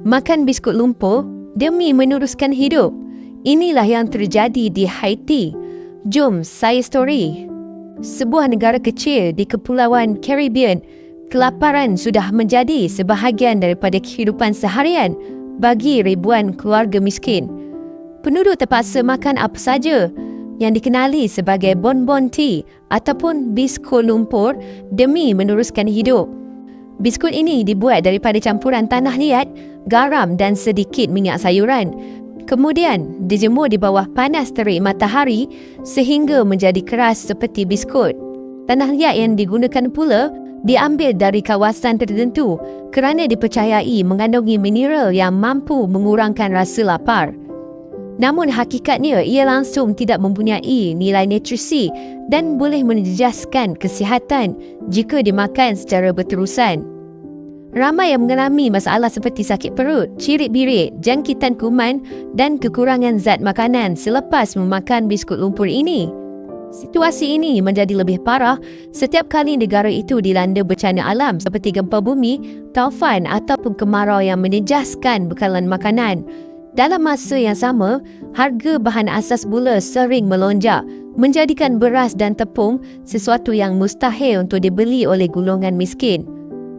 makan biskut lumpur demi meneruskan hidup. Inilah yang terjadi di Haiti. Jom saya story. Sebuah negara kecil di Kepulauan Caribbean, kelaparan sudah menjadi sebahagian daripada kehidupan seharian bagi ribuan keluarga miskin. Penduduk terpaksa makan apa saja yang dikenali sebagai bonbon tea ataupun biskut lumpur demi meneruskan hidup. Biskut ini dibuat daripada campuran tanah liat, garam dan sedikit minyak sayuran. Kemudian dijemur di bawah panas terik matahari sehingga menjadi keras seperti biskut. Tanah liat yang digunakan pula diambil dari kawasan tertentu kerana dipercayai mengandungi mineral yang mampu mengurangkan rasa lapar. Namun hakikatnya ia langsung tidak mempunyai nilai nutrisi dan boleh menjejaskan kesihatan jika dimakan secara berterusan. Ramai yang mengalami masalah seperti sakit perut, cirit-birit, jangkitan kuman dan kekurangan zat makanan selepas memakan biskut lumpur ini. Situasi ini menjadi lebih parah setiap kali negara itu dilanda bencana alam seperti gempa bumi, taufan ataupun kemarau yang menjejaskan bekalan makanan. Dalam masa yang sama, harga bahan asas gula sering melonjak, menjadikan beras dan tepung sesuatu yang mustahil untuk dibeli oleh golongan miskin.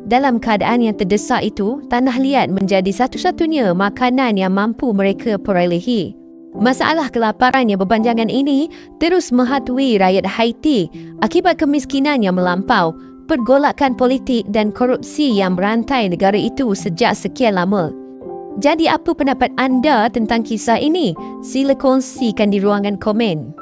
Dalam keadaan yang terdesak itu, tanah liat menjadi satu-satunya makanan yang mampu mereka perolehi. Masalah kelaparan yang berpanjangan ini terus menghantui rakyat Haiti akibat kemiskinan yang melampau, pergolakan politik dan korupsi yang berantai negara itu sejak sekian lama. Jadi apa pendapat anda tentang kisah ini? Sila kongsikan di ruangan komen.